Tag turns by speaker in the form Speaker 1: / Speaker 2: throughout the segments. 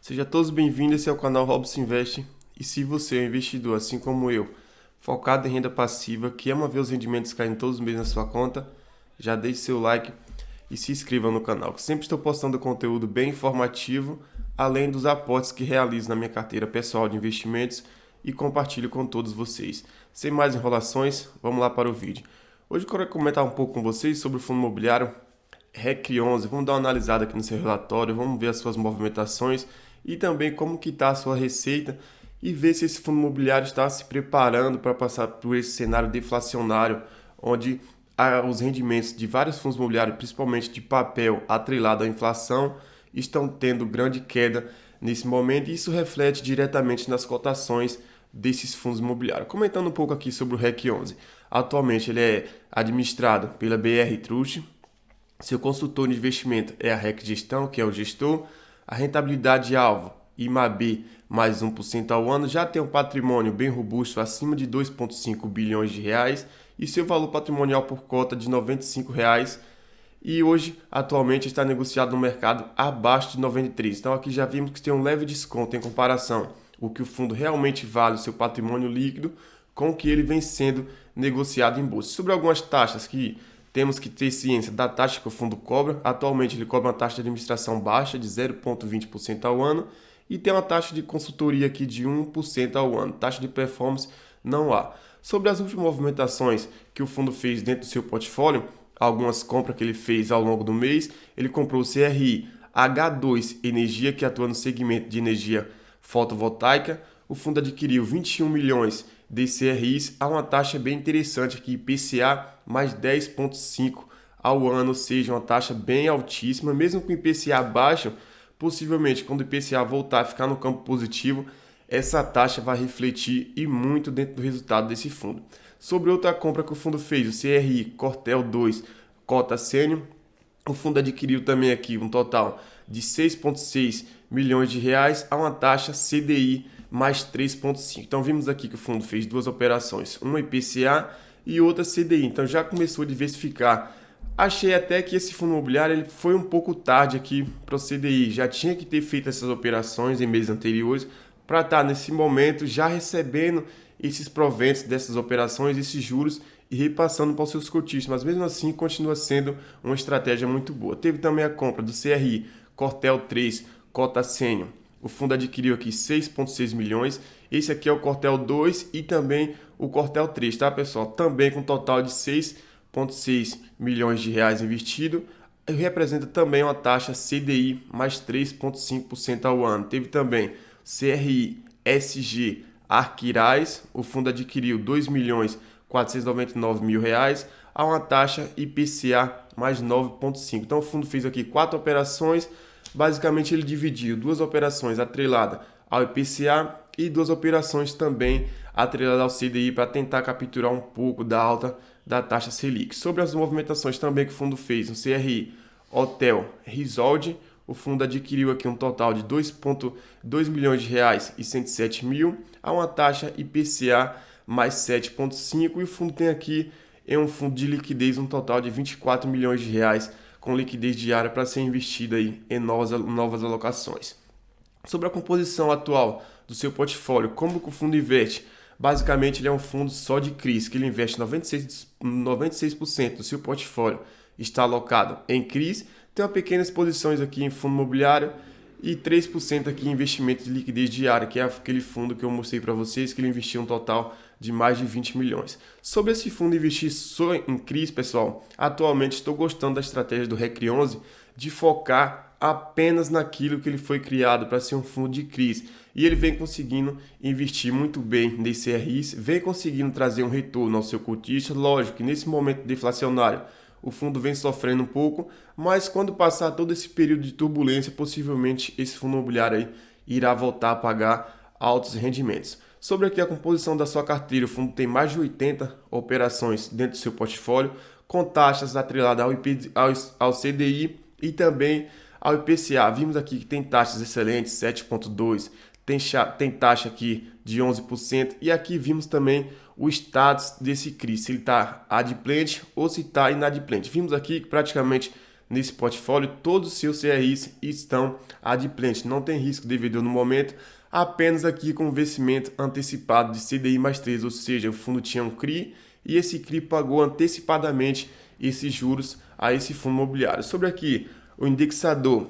Speaker 1: Sejam todos bem-vindos, esse é o canal Robson Invest. E se você é um investidor, assim como eu, focado em renda passiva, que ama ver os rendimentos caindo todos os meses na sua conta, já deixe seu like e se inscreva no canal, que sempre estou postando conteúdo bem informativo, além dos aportes que realizo na minha carteira pessoal de investimentos e compartilho com todos vocês. Sem mais enrolações, vamos lá para o vídeo. Hoje eu quero comentar um pouco com vocês sobre o fundo imobiliário REC11. Vamos dar uma analisada aqui no seu relatório, vamos ver as suas movimentações e também como que está a sua receita e ver se esse fundo imobiliário está se preparando para passar por esse cenário deflacionário, onde os rendimentos de vários fundos imobiliários, principalmente de papel atrelado à inflação, estão tendo grande queda nesse momento e isso reflete diretamente nas cotações desses fundos imobiliários. Comentando um pouco aqui sobre o REC11. Atualmente ele é administrado pela BR Trust. Seu consultor de investimento é a REC Gestão, que é o gestor. A rentabilidade alvo, IMAB, mais 1% ao ano, já tem um patrimônio bem robusto, acima de 2,5 bilhões de reais, e seu valor patrimonial por cota de R$ 95. E hoje, atualmente, está negociado no mercado abaixo de 93. Então aqui já vimos que tem um leve desconto em comparação o que o fundo realmente vale, o seu patrimônio líquido, com o que ele vem sendo negociado em bolsa. Sobre algumas taxas que temos que ter ciência da taxa que o fundo cobra. Atualmente ele cobra uma taxa de administração baixa de 0,20% ao ano e tem uma taxa de consultoria aqui de 1% ao ano. Taxa de performance não há. Sobre as últimas movimentações que o fundo fez dentro do seu portfólio, algumas compras que ele fez ao longo do mês, ele comprou o CRI H2 Energia, que atua no segmento de energia fotovoltaica. O fundo adquiriu 21 milhões de CRIs a uma taxa bem interessante aqui, IPCA mais 10,5 ao ano, ou seja, uma taxa bem altíssima, mesmo com o IPCA baixo, possivelmente quando o IPCA voltar a ficar no campo positivo, essa taxa vai refletir e muito dentro do resultado desse fundo. Sobre outra compra que o fundo fez, o CRI Cortel 2 Cota Sênior, o fundo adquiriu também aqui um total de 6,6 milhões de reais a uma taxa CDI mais 3,5. Então vimos aqui que o fundo fez duas operações, uma IPCA e outra CDI. Então já começou a diversificar. Achei até que esse fundo imobiliário ele foi um pouco tarde aqui para o CDI. Já tinha que ter feito essas operações em meses anteriores para estar nesse momento já recebendo esses proventos dessas operações, esses juros e repassando para os seus cotistas. Mas mesmo assim continua sendo uma estratégia muito boa. Teve também a compra do CRI Cortel 3 Cota Sênior. O fundo adquiriu aqui 6,6 milhões. Esse aqui é o Cortel 2 e também o Cortel 3, tá, pessoal? Também com um total de 6,6 milhões de reais investido. Representa também uma taxa CDI mais 3,5% ao ano. Teve também CRI SG Arquirais. O fundo adquiriu 2 milhões 499 mil reais a uma taxa IPCA mais 9,5. Então o fundo fez aqui 4 operações. Basicamente ele dividiu duas operações atreladas ao IPCA e duas operações também atreladas ao CDI para tentar capturar um pouco da alta da taxa Selic. Sobre as movimentações também que o fundo fez, no CRI Hotel Resort, o fundo adquiriu aqui um total de 2,2 milhões de reais e 107 mil a uma taxa IPCA mais 7,5 e o fundo tem aqui um fundo de liquidez um total de 24 milhões de reais com liquidez diária para ser investida aí em novas alocações. Sobre a composição atual do seu portfólio, como que o fundo investe? Basicamente, ele é um fundo só de CRIs, que ele investe 96% do seu portfólio está alocado em CRIs, tem uma pequena exposições aqui em fundo imobiliário e 3% aqui em investimento de liquidez diária, que é aquele fundo que eu mostrei para vocês, que ele investiu um total de mais de 20 milhões. Sobre esse fundo investir só em CRIs, pessoal, atualmente estou gostando da estratégia do REC11 de focar apenas naquilo que ele foi criado para ser um fundo de CRIs. E ele vem conseguindo investir muito bem nesse CRIs, vem conseguindo trazer um retorno ao seu cotista. Lógico que nesse momento deflacionário o fundo vem sofrendo um pouco, mas quando passar todo esse período de turbulência, possivelmente esse fundo imobiliário aí irá voltar a pagar altos rendimentos. Sobre aqui a composição da sua carteira, o fundo tem mais de 80 operações dentro do seu portfólio, com taxas atreladas ao CDI e também ao IPCA. Vimos aqui que tem taxas excelentes, 7,2%, tem taxa aqui de 11%, e aqui vimos também o status desse CRI, se ele está adimplente ou se está inadimplente. Vimos aqui que praticamente nesse portfólio, todos os seus CRIs estão adimplentes, não tem risco devedor no momento, apenas aqui com vencimento antecipado de CDI mais 3, ou seja, o fundo tinha um CRI e esse CRI pagou antecipadamente esses juros a esse fundo imobiliário. Sobre aqui, o indexador,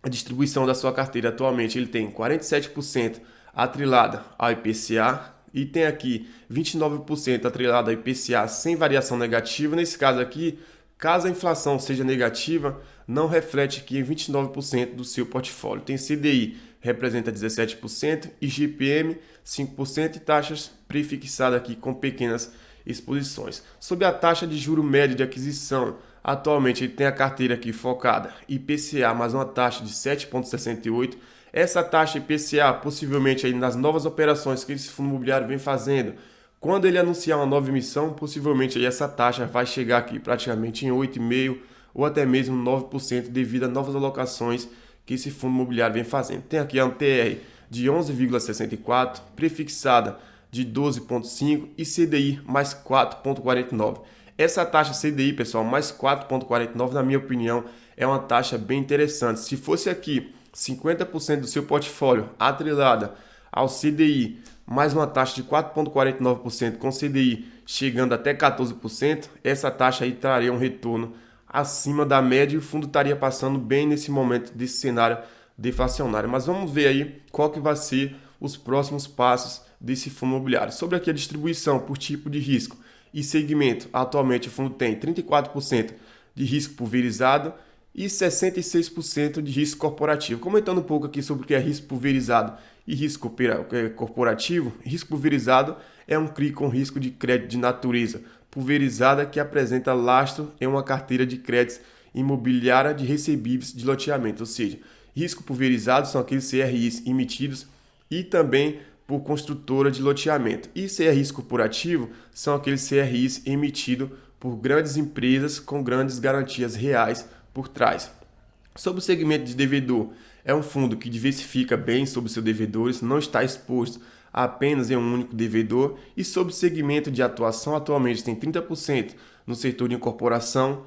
Speaker 1: a distribuição da sua carteira atualmente, ele tem 47% atrelada ao IPCA e tem aqui 29% atrelada ao IPCA sem variação negativa. Nesse caso aqui, caso a inflação seja negativa, não reflete aqui em 29% do seu portfólio. Tem CDI, representa 17%, IGPM 5% e taxas prefixadas aqui com pequenas exposições. Sobre a taxa de juro médio de aquisição, atualmente ele tem a carteira aqui focada IPCA mais uma taxa de 7,68%. Essa taxa IPCA, possivelmente aí nas novas operações que esse fundo imobiliário vem fazendo, quando ele anunciar uma nova emissão, possivelmente aí essa taxa vai chegar aqui praticamente em 8,5% ou até mesmo 9% devido a novas alocações que esse fundo imobiliário vem fazendo. Tem aqui a TR de 11,64%, prefixada de 12,5% e CDI mais 4,49%. Essa taxa CDI, pessoal, mais 4,49%, na minha opinião, é uma taxa bem interessante. Se fosse aqui 50% do seu portfólio atrelada ao CDI, mais uma taxa de 4,49% com CDI chegando até 14%, essa taxa aí traria um retorno acima da média e o fundo estaria passando bem nesse momento desse cenário deflacionário. Mas vamos ver aí qual que vai ser os próximos passos desse fundo imobiliário. Sobre aqui a distribuição por tipo de risco e segmento, atualmente o fundo tem 34% de risco pulverizado e 66% de risco corporativo. Comentando um pouco aqui sobre o que é risco pulverizado e risco corporativo, risco pulverizado é um CRI com risco de crédito de natureza pulverizada que apresenta lastro em uma carteira de créditos imobiliária de recebíveis de loteamento, ou seja, risco pulverizado são aqueles CRIs emitidos e também por construtora de loteamento. E CRIs corporativo são aqueles CRIs emitidos por grandes empresas com grandes garantias reais por trás. Sobre o segmento de devedor, é um fundo que diversifica bem sobre seus devedores, não está exposto apenas em um único devedor. E sobre o segmento de atuação, atualmente tem 30% no setor de incorporação,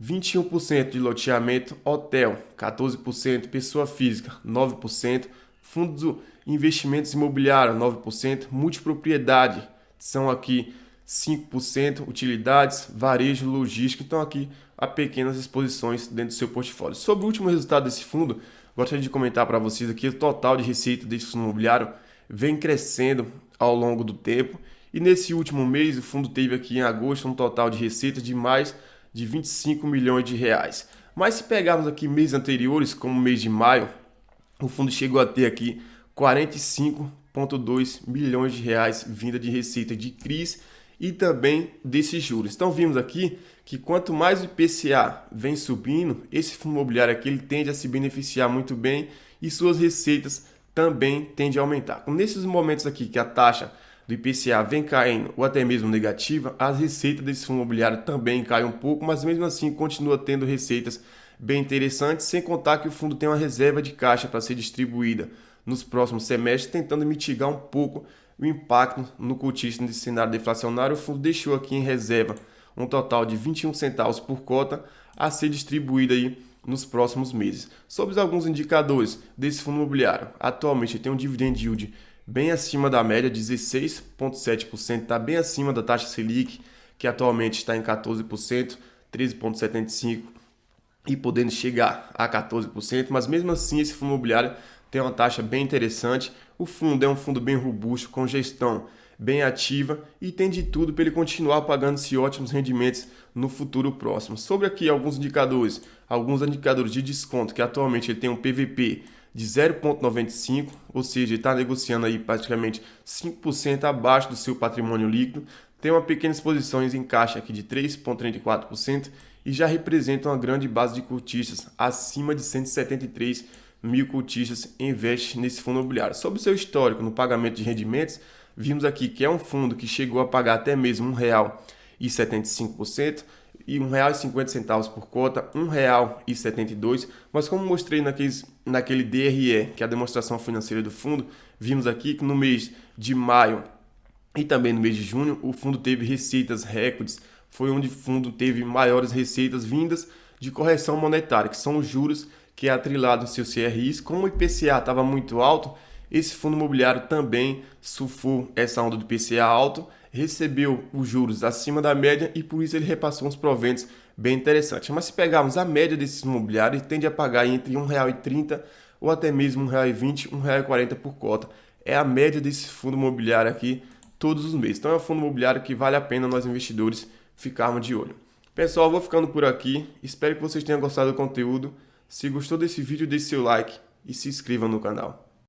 Speaker 1: 21% de loteamento, hotel, 14%, pessoa física, 9%, fundos de investimentos imobiliários, 9%, multipropriedade, são aqui 5%, utilidades, varejo, logística. Então aqui há pequenas exposições dentro do seu portfólio. Sobre o último resultado desse fundo, gostaria de comentar para vocês aqui o total de receita desse fundo imobiliário vem crescendo ao longo do tempo. E nesse último mês, o fundo teve aqui em agosto um total de receita de mais de 25 milhões de reais. Mas se pegarmos aqui meses anteriores, como o mês de maio, o fundo chegou a ter aqui 45,2 milhões de reais vinda de receita de CRIs e também desses juros. Então vimos aqui que quanto mais o IPCA vem subindo, esse fundo imobiliário aqui ele tende a se beneficiar muito bem e suas receitas também tendem a aumentar. Nesses momentos aqui que a taxa do IPCA vem caindo ou até mesmo negativa, as receitas desse fundo imobiliário também caem um pouco, mas mesmo assim continua tendo receitas bem interessantes, sem contar que o fundo tem uma reserva de caixa para ser distribuída nos próximos semestres, tentando mitigar um pouco o impacto no cotista desse cenário deflacionário. O fundo deixou aqui em reserva um total de 21 centavos por cota a ser distribuída aí nos próximos meses. Sobre alguns indicadores desse fundo imobiliário, atualmente tem um dividend yield bem acima da média, 16,7%, está bem acima da taxa Selic, que atualmente está em 14%, 13,75% e podendo chegar a 14%, mas mesmo assim esse fundo imobiliário tem uma taxa bem interessante. O fundo é um fundo bem robusto, com gestão bem ativa e tem de tudo para ele continuar pagando-se ótimos rendimentos no futuro próximo. Sobre aqui alguns indicadores de desconto, que atualmente ele tem um PVP de 0,95, ou seja, ele está negociando aí praticamente 5% abaixo do seu patrimônio líquido, tem uma pequena exposição em caixa aqui de 3,34% e já representa uma grande base de cotistas, acima de 173 mil cotistas investem nesse fundo imobiliário. Sobre o seu histórico no pagamento de rendimentos, vimos aqui que é um fundo que chegou a pagar até mesmo R$ 1,75% e R$ 1,50 por cota, R$ 1,72, mas como mostrei naquele DRE, que é a demonstração financeira do fundo, vimos aqui que no mês de maio e também no mês de junho, o fundo teve receitas recordes, foi onde o fundo teve maiores receitas vindas de correção monetária, que são os juros que é atrelado ao seu CRIs. Como o IPCA estava muito alto, esse fundo imobiliário também surfou essa onda do IPCA alto, recebeu os juros acima da média e por isso ele repassou uns proventos bem interessantes. Mas se pegarmos a média desses imobiliários, ele tende a pagar entre R$ 1,30 ou até mesmo R$ 1,20, R$ 1,40 por cota. É a média desse fundo imobiliário aqui todos os meses. Então é um fundo imobiliário que vale a pena nós investidores ficarmos de olho. Pessoal, vou ficando por aqui. Espero que vocês tenham gostado do conteúdo. Se gostou desse vídeo, deixe seu like e se inscreva no canal.